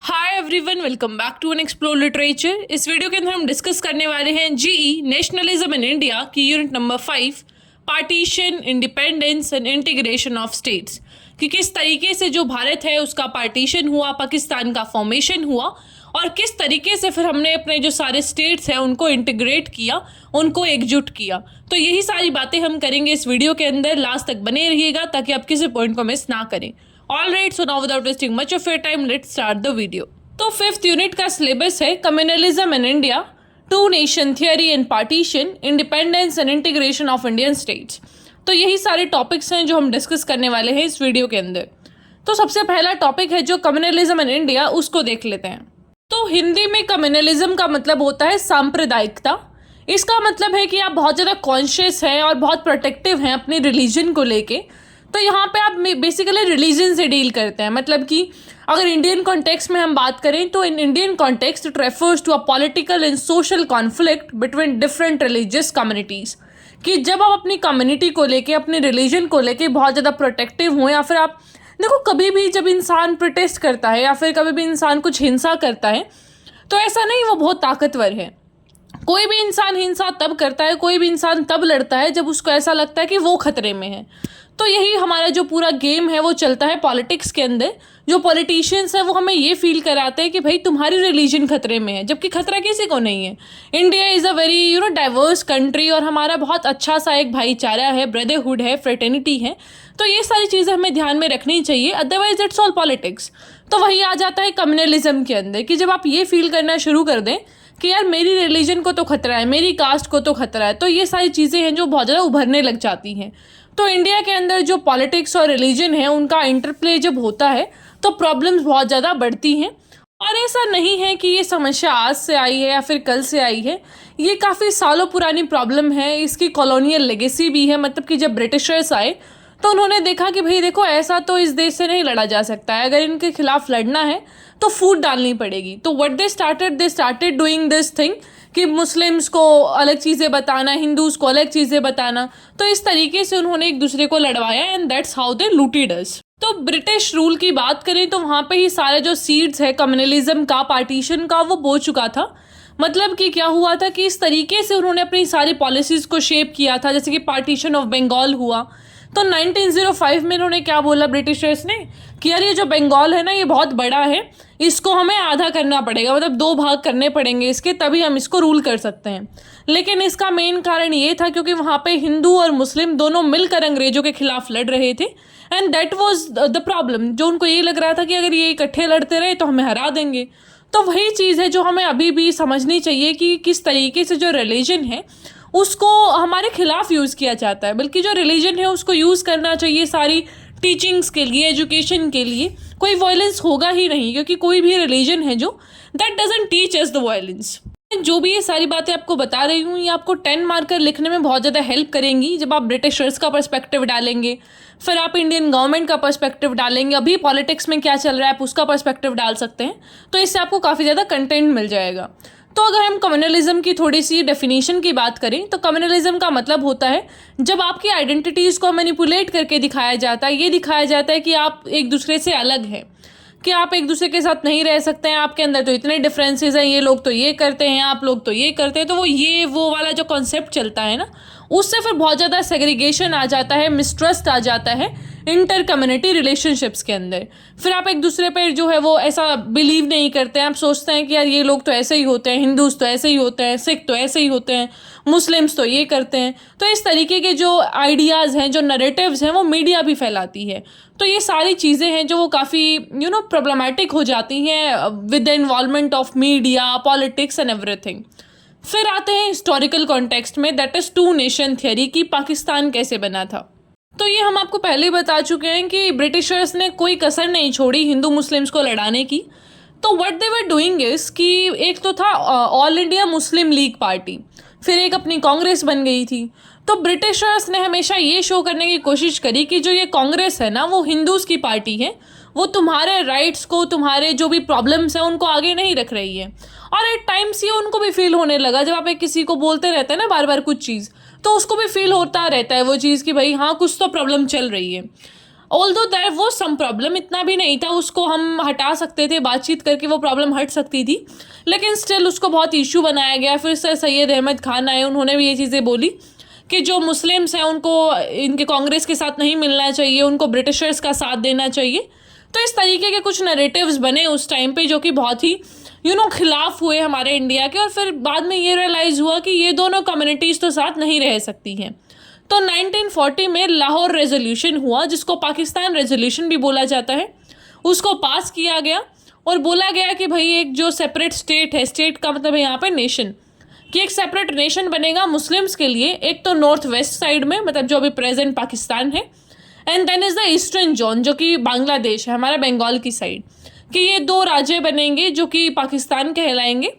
Hi everyone, welcome back to an explore literature. इस video के अंदर हम डिस्कस करने वाले हैं जीई नेशनलिज्म इन इंडिया की unit number 5 partition, independence and integration of states कि किस तरीके से जो भारत है उसका पार्टीशन हुआ, पाकिस्तान का फॉर्मेशन हुआ और किस तरीके से फिर हमने अपने जो सारे स्टेट्स हैं उनको इंटीग्रेट किया, उनको एकजुट किया। तो यही सारी बातें हम करेंगे इस वीडियो के अंदर। लास्ट तक बने रहिएगा ताकि आप किसी पॉइंट को मिस ना करें। All right, so now without wasting much of your time let's start the video. तो 5th यूनिट का सिलेबस है communalism in India, two nation theory and partition, independence and integration of Indian states. तो यही सारे topics हैं जो हम discuss करने वाले हैं इस वीडियो के अंदर। तो सबसे पहला टॉपिक है जो कम्युनलिज्म इन इंडिया, उसको देख लेते हैं। तो हिंदी में कम्युनलिज्म का मतलब होता है सांप्रदायिकता। इसका मतलब है कि आप बहुत ज़्यादा कॉन्शियस हैं और बहुत प्रोटेक्टिव हैं अपने रिलीजन को लेके। तो यहाँ पे आप बेसिकली रिलीजन से डील करते हैं। मतलब कि अगर इंडियन कॉन्टेक्स्ट में हम बात करें तो in Indian context it refers to a political and social conflict between different religious communities. कि जब आप अपनी कम्युनिटी को लेके, अपने रिलीजन को लेके बहुत ज़्यादा प्रोटेक्टिव हों, या फिर आप देखो कभी भी जब इंसान प्रोटेस्ट करता है या फिर कभी भी इंसान कुछ हिंसा करता है तो ऐसा नहीं वो बहुत ताकतवर है। कोई भी इंसान हिंसा तब करता है, कोई भी इंसान तब लड़ता है जब उसको ऐसा लगता है कि वो खतरे में है। तो यही हमारा जो पूरा गेम है वो चलता है पॉलिटिक्स के अंदर। जो पॉलिटिशियंस हैं वो हमें ये फील कराते हैं कि भाई तुम्हारी रिलीजन खतरे में है, जबकि खतरा किसी को नहीं है। India is a very diverse country और हमारा बहुत अच्छा सा एक भाईचारा है, ब्रदरहुड है, फ्रेटर्निटी है। तो ये सारी चीज़ें हमें ध्यान में रखनी चाहिए, अदरवाइज इट्स ऑल पॉलिटिक्स। तो वही आ जाता है कम्युनलिज्म के अंदर कि जब आप ये फील करना शुरू कर दें कि यार मेरी रिलीजन को तो खतरा है, मेरी कास्ट को तो खतरा है, तो ये सारी चीज़ें हैं जो बहुत ज़्यादा उभरने लग जाती हैं। तो इंडिया के अंदर जो पॉलिटिक्स और रिलीजन है उनका इंटरप्ले जब होता है तो प्रॉब्लम्स बहुत ज़्यादा बढ़ती हैं। और ऐसा नहीं है कि ये समस्या आज से आई है या फिर कल से आई है, ये काफ़ी सालों पुरानी प्रॉब्लम है। इसकी कॉलोनियल लेगेसी भी है। मतलब कि जब ब्रिटिशर्स आए तो उन्होंने देखा कि भाई देखो ऐसा तो इस देश से नहीं लड़ा जा सकता है, अगर इनके खिलाफ लड़ना है तो फूट डालनी पड़ेगी। तो what they started doing this thing कि मुस्लिम्स को अलग चीज़ें बताना, हिंदूज़ को अलग चीज़ें बताना। तो इस तरीके से उन्होंने एक दूसरे को लड़वाया and that's how they looted us. तो ब्रिटिश रूल की बात करें तो वहाँ पे ही सारे जो सीड्स है कम्युनलिज्म का, पार्टीशन का, वो बो चुका था। मतलब कि क्या हुआ था कि इस तरीके से उन्होंने अपनी सारी पॉलिसीज़ को शेप किया था। जैसे कि पार्टीशन ऑफ बंगाल हुआ तो 1905 में इन्होंने क्या बोला ब्रिटिशर्स ने कि यार ये जो बंगाल है ना ये बहुत बड़ा है, इसको हमें आधा करना पड़ेगा, मतलब 2 भाग करने पड़ेंगे इसके, तभी हम इसको रूल कर सकते हैं। लेकिन इसका मेन कारण ये था क्योंकि वहाँ पे हिंदू और मुस्लिम दोनों मिलकर अंग्रेजों के खिलाफ लड़ रहे थे and that was the problem. जो उनको ये लग रहा था कि अगर ये इकट्ठे लड़ते रहे तो हमें हरा देंगे। तो वही चीज़ है जो हमें अभी भी समझनी चाहिए कि किस तरीके से जो रिलीजन है उसको हमारे खिलाफ यूज़ किया जाता है, बल्कि जो रिलीजन है उसको यूज़ करना चाहिए सारी टीचिंग्स के लिए, एजुकेशन के लिए। कोई वायलेंस होगा ही नहीं क्योंकि कोई भी रिलीजन है जो that doesn't teach us the violence. जो भी ये सारी बातें आपको बता रही हूँ ये आपको 10 मार्कर लिखने में बहुत ज़्यादा हेल्प करेंगी। जब आप ब्रिटिशर्स का पर्सपेक्टिव डालेंगे, फिर आप इंडियन गवर्नमेंट का पर्सपेक्टिव डालेंगे, अभी पॉलिटिक्स में क्या चल रहा है आप उसका पर्सपेक्टिव डाल सकते हैं। तो इससे आपको काफ़ी ज़्यादा कंटेंट मिल जाएगा। तो अगर हम कम्युनलिज्म की थोड़ी सी डेफिनेशन की बात करें तो कम्युनलिज्म का मतलब होता है जब आपकी आइडेंटिटीज़ को मैनिपुलेट करके दिखाया जाता है, ये दिखाया जाता है कि आप एक दूसरे से अलग हैं, कि आप एक दूसरे के साथ नहीं रह सकते हैं, आपके अंदर तो इतने डिफरेंसेस हैं, ये लोग तो ये करते हैं, आप लोग तो ये करते हैं। तो वो वाला जो कॉन्सेप्ट चलता है ना, उससे फिर बहुत ज़्यादा सेग्रीगेशन आ जाता है, मिसट्रस्ट आ जाता है इंटर कम्युनिटी रिलेशनशिप्स के अंदर। फिर आप एक दूसरे पर जो है वो ऐसा बिलीव नहीं करते हैं। आप सोचते हैं कि यार ये लोग तो ऐसे ही होते हैं, हिंदूज़ तो ऐसे ही होते हैं, सिख तो ऐसे ही होते हैं, मुस्लिम्स तो ये करते हैं। तो इस तरीके के जो आइडियाज़ हैं, जो नरेटिव्स हैं, वो मीडिया भी फैलाती है। तो ये सारी चीज़ें हैं जो वो काफ़ी प्रॉब्लमेटिक हो जाती हैं with the involvement of media, politics and everything. फिर आते हैं हिस्टोरिकल कॉन्टेक्स्ट में, that is two nation theory की पाकिस्तान कैसे बना था। तो ये हम आपको पहले ही बता चुके हैं कि ब्रिटिशर्स ने कोई कसर नहीं छोड़ी हिंदू मुस्लिम्स को लड़ाने की। तो what they were doing is कि एक तो था all India Muslim league party, फिर एक अपनी कांग्रेस बन गई थी। तो ब्रिटिशर्स ने हमेशा ये शो करने की कोशिश करी कि जो ये कांग्रेस है ना वो हिंदूज़ की पार्टी है, वो तुम्हारे राइट्स को, तुम्हारे जो भी प्रॉब्लम्स हैं उनको आगे नहीं रख रही है। और एट टाइम्स ये उनको भी फील होने लगा, जब आप एक किसी को बोलते रहते हैं ना बार बार कुछ चीज़, तो उसको भी फील होता रहता है वो चीज़ कि भाई हाँ कुछ तो प्रॉब्लम चल रही है। ऑल्दो देयर वो सम प्रॉब्लम, इतना भी नहीं था, उसको हम हटा सकते थे, बातचीत करके वो प्रॉब्लम हट सकती थी, लेकिन स्टिल उसको बहुत इशू बनाया गया। फिर से सैयद अहमद खान आए, उन्होंने भी ये चीज़ें बोली कि जो मुस्लिम्स हैं उनको इनके कांग्रेस के साथ नहीं मिलना चाहिए, उनको ब्रिटिशर्स का साथ देना चाहिए। तो इस तरीके के कुछ नैरेटिव्स बने उस टाइम पे जो कि बहुत ही खिलाफ हुए हमारे इंडिया के। और फिर बाद में ये रियलाइज़ हुआ कि ये दोनों कम्युनिटीज़ तो साथ नहीं रह सकती हैं। तो 1940 में लाहौर रेजोल्यूशन हुआ, जिसको पाकिस्तान रेजोल्यूशन भी बोला जाता है, उसको पास किया गया और बोला गया कि भाई एक जो सेपरेट स्टेट है, स्टेट का मतलब है यहाँ पे नेशन, कि एक सेपरेट नेशन बनेगा मुस्लिम्स के लिए, एक तो नॉर्थ वेस्ट साइड में, मतलब जो अभी प्रेजेंट पाकिस्तान है, and then is the eastern zone जो कि बांग्लादेश है, हमारा बंगाल की साइड, कि ये दो राज्य बनेंगे जो कि पाकिस्तान कहलाएंगे,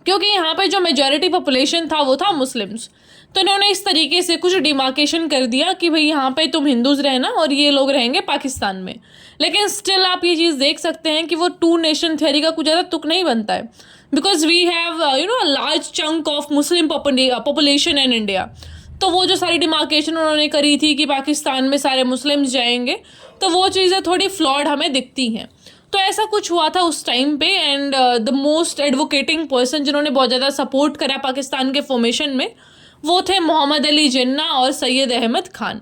क्योंकि यहाँ पे जो मेजॉरिटी पॉपुलेशन था वो था मुस्लिम्स। तो इन्होंने इस तरीके से कुछ डिमार्केशन कर दिया कि भाई यहाँ पे तुम हिंदूज रहना और ये लोग रहेंगे पाकिस्तान में। लेकिन स्टिल आप ये चीज़ देख सकते हैं कि वो टू नेशन थ्योरी का कुछ ज़्यादा तुक नहीं बनता है, because we have large chunk of Muslim population in India. तो वो जो सारी डिमार्केशन उन्होंने करी थी कि पाकिस्तान में सारे मुस्लिम्स जाएंगे, तो वो चीज़ें थोड़ी फ्लॉड हमें दिखती हैं। तो ऐसा कुछ हुआ था उस टाइम पे, and the most advocating person जिन्होंने बहुत ज़्यादा सपोर्ट करा पाकिस्तान के फॉर्मेशन में, वो थे मोहम्मद अली जिन्ना और सैयद अहमद खान।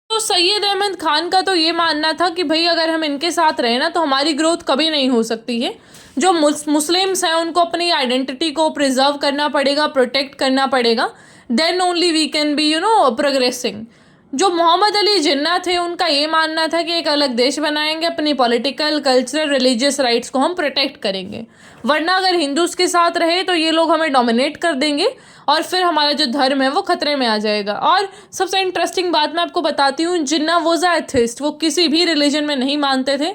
तो सैयद अहमद खान का तो ये मानना था कि भाई अगर हम इनके साथ रहें ना तो हमारी ग्रोथ कभी नहीं हो सकती है। जो मुस्लिम्स हैं उनको अपनी आइडेंटिटी को प्रिजर्व करना पड़ेगा, प्रोटेक्ट करना पड़ेगा, then only we can be progressing. जो मोहम्मद अली जिन्ना थे उनका ये मानना था कि एक अलग देश बनाएंगे, अपनी पॉलिटिकल, कल्चरल, रिलीजियस राइट्स को हम प्रोटेक्ट करेंगे, वरना अगर हिंदूज के साथ रहे तो ये लोग हमें डोमिनेट कर देंगे और फिर हमारा जो धर्म है वो खतरे में आ जाएगा। और सबसे इंटरेस्टिंग बात मैं आपको बताती हूँ, जिन्ना वॉज अ एथिस्ट, वो किसी भी रिलीजन में नहीं मानते थे,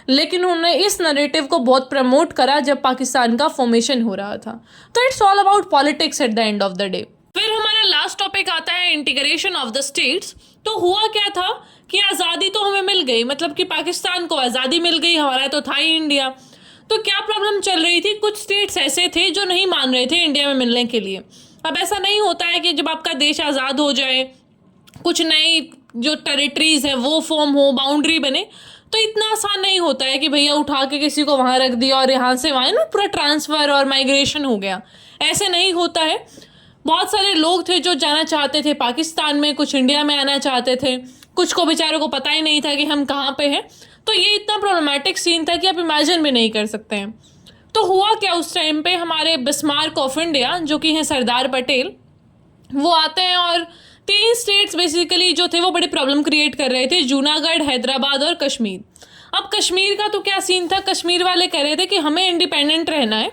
लेकिन उन्होंने इस नरेटिव को बहुत प्रमोट करा जब पाकिस्तान का फॉर्मेशन हो रहा था। तो it's all about politics at the end of the day. फिर हमारा लास्ट टॉपिक आता है इंटीग्रेशन ऑफ द स्टेट्स। तो हुआ क्या था कि आज़ादी तो हमें मिल गई, मतलब कि पाकिस्तान को आज़ादी मिल गई, हमारा तो था ही इंडिया। तो क्या प्रॉब्लम चल रही थी, कुछ स्टेट्स ऐसे थे जो नहीं मान रहे थे इंडिया में मिलने के लिए। अब ऐसा नहीं होता है कि जब आपका देश आज़ाद हो जाए, कुछ नई जो टेरिटरीज है वो फॉर्म हो, बाउंड्री बने, तो इतना आसान नहीं होता है कि भैया उठा के किसी को वहाँ रख दिया और यहाँ से वहाँ पूरा ट्रांसफ़र और माइग्रेशन हो गया। ऐसे नहीं होता है। बहुत सारे लोग थे जो जाना चाहते थे पाकिस्तान में, कुछ इंडिया में आना चाहते थे, कुछ को बेचारों को पता ही नहीं था कि हम कहाँ पे हैं। तो ये इतना प्रॉब्लमेटिक सीन था कि आप इमेजिन भी नहीं कर सकते हैं। तो हुआ क्या, उस टाइम पे हमारे बिस्मार्क ऑफ इंडिया जो कि हैं सरदार पटेल, वो आते हैं और 3 स्टेट्स बेसिकली जो थे वो बड़ी प्रॉब्लम क्रिएट कर रहे थे, जूनागढ़, हैदराबाद और कश्मीर। अब कश्मीर का तो क्या सीन था, कश्मीर वाले कह रहे थे कि हमें इंडिपेंडेंट रहना है,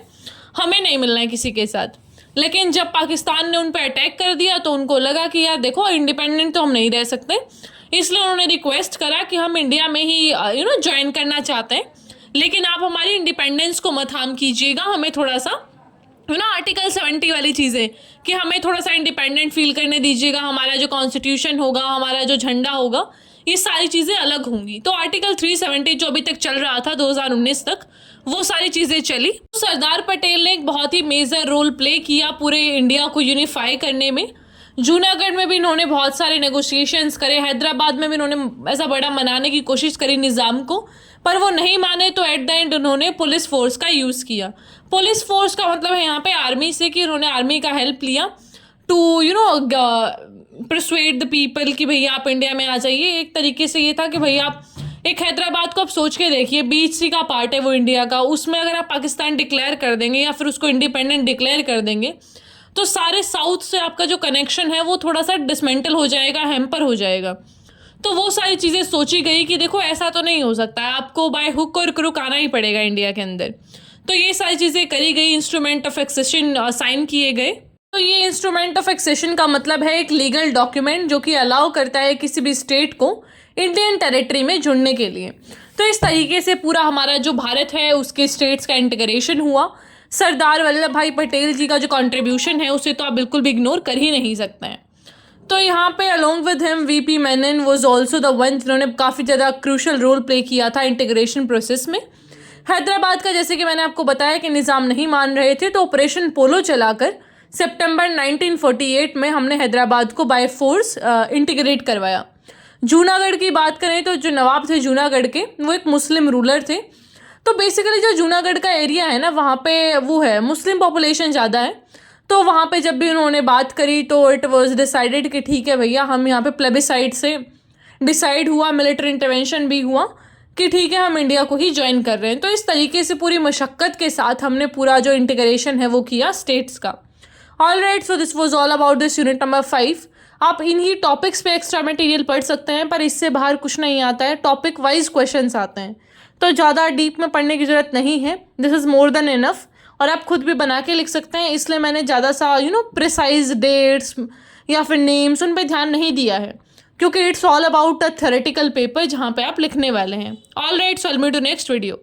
हमें नहीं मिलना है किसी के साथ। लेकिन जब पाकिस्तान ने उन पर अटैक कर दिया तो उनको लगा कि यार देखो इंडिपेंडेंट तो हम नहीं रह सकते, इसलिए उन्होंने रिक्वेस्ट करा कि हम इंडिया में ही ज्वाइन करना चाहते हैं, लेकिन आप हमारी इंडिपेंडेंस को मत हार्म कीजिएगा, हमें थोड़ा सा आर्टिकल 70 वाली चीज़ें कि हमें थोड़ा सा इंडिपेंडेंट फील करने दीजिएगा, हमारा जो कॉन्स्टिट्यूशन होगा, हमारा जो झंडा होगा, ये सारी चीज़ें अलग होंगी। तो आर्टिकल 370 जो अभी तक चल रहा था 2019 तक, वो सारी चीज़ें चली। सरदार पटेल ने एक बहुत ही मेजर रोल प्ले किया पूरे इंडिया को यूनिफाई करने में। जूनागढ़ में भी इन्होंने बहुत सारे नेगोशिएशंस करे, हैदराबाद में भी इन्होंने ऐसा बड़ा मनाने की कोशिश करी निज़ाम को, पर वो नहीं माने। तो एट द एंड उन्होंने पुलिस फोर्स का यूज़ किया। पुलिस फोर्स का मतलब है यहाँ पे आर्मी से, कि उन्होंने आर्मी का हेल्प लिया टू परसुएड द पीपल कि भैया आप इंडिया में आ जाइए। एक तरीके से ये था कि भैया आप एक हैदराबाद को आप सोच के देखिए, बीच सी का पार्ट है वो इंडिया का, उसमें अगर आप पाकिस्तान डिक्लेयर कर देंगे या फिर उसको इंडिपेंडेंट डिक्लेयर कर देंगे तो सारे साउथ से आपका जो कनेक्शन है वो थोड़ा सा डिसमेंटल हो जाएगा, हैम्पर हो जाएगा। तो वो सारी चीज़ें सोची गई कि देखो ऐसा तो नहीं हो सकता है, आपको बाय हुक और क्रुक आना ही पड़ेगा इंडिया के अंदर। तो ये सारी चीज़ें करी गई, इंस्ट्रूमेंट ऑफ एक्सेशन साइन किए गए। तो ये इंस्ट्रूमेंट ऑफ एक्सेशन का मतलब है एक लीगल डॉक्यूमेंट जो कि अलाउ करता है किसी भी स्टेट को इंडियन टेरिटरी में जुड़ने के लिए। तो इस तरीके से पूरा हमारा जो भारत है उसके स्टेट्स का इंटीग्रेशन हुआ। सरदार वल्लभ भाई पटेल जी का जो कंट्रीब्यूशन है उसे तो आप बिल्कुल भी इग्नोर कर ही नहीं सकते हैं। तो यहाँ पे along with him VP Menon was also the one जिन्होंने काफ़ी ज़्यादा क्रूशल रोल प्ले किया था इंटीग्रेशन प्रोसेस में। हैदराबाद का जैसे कि मैंने आपको बताया कि निज़ाम नहीं मान रहे थे, तो ऑपरेशन पोलो चलाकर सितंबर 1948 में हमने हैदराबाद को बाय फोर्स इंटीग्रेट करवाया। जूनागढ़ की बात करें तो जो नवाब थे जूनागढ़ के, वो एक मुस्लिम रूलर थे। तो बेसिकली जो जूनागढ़ का एरिया है ना, वहाँ पे वो है मुस्लिम पॉपुलेशन ज़्यादा है। तो वहाँ पे जब भी उन्होंने बात करी तो इट वाज डिसाइडेड कि ठीक है भैया, हम यहाँ पे प्लेबिसाइड से डिसाइड हुआ, मिलिट्री इंटरवेंशन भी हुआ कि ठीक है हम इंडिया को ही ज्वाइन कर रहे हैं। तो इस तरीके से पूरी मशक्क़त के साथ हमने पूरा जो इंटीग्रेशन है वो किया स्टेट्स का। All right, so this was all about this unit number 5। आप इन्हीं टॉपिक्स पे एक्स्ट्रा मटेरियल पढ़ सकते हैं, पर इससे बाहर कुछ नहीं आता है। टॉपिक वाइज क्वेश्चंस आते हैं, तो ज़्यादा डीप में पढ़ने की ज़रूरत नहीं है। This is more than enough. और आप खुद भी बना के लिख सकते हैं, इसलिए मैंने ज़्यादा सा प्रिसाइज डेट्स या फिर नेम्स उन पे ध्यान नहीं दिया है, क्योंकि it's all about a theoretical paper जहाँ पे आप लिखने वाले हैं। All right, so I will meet you next video.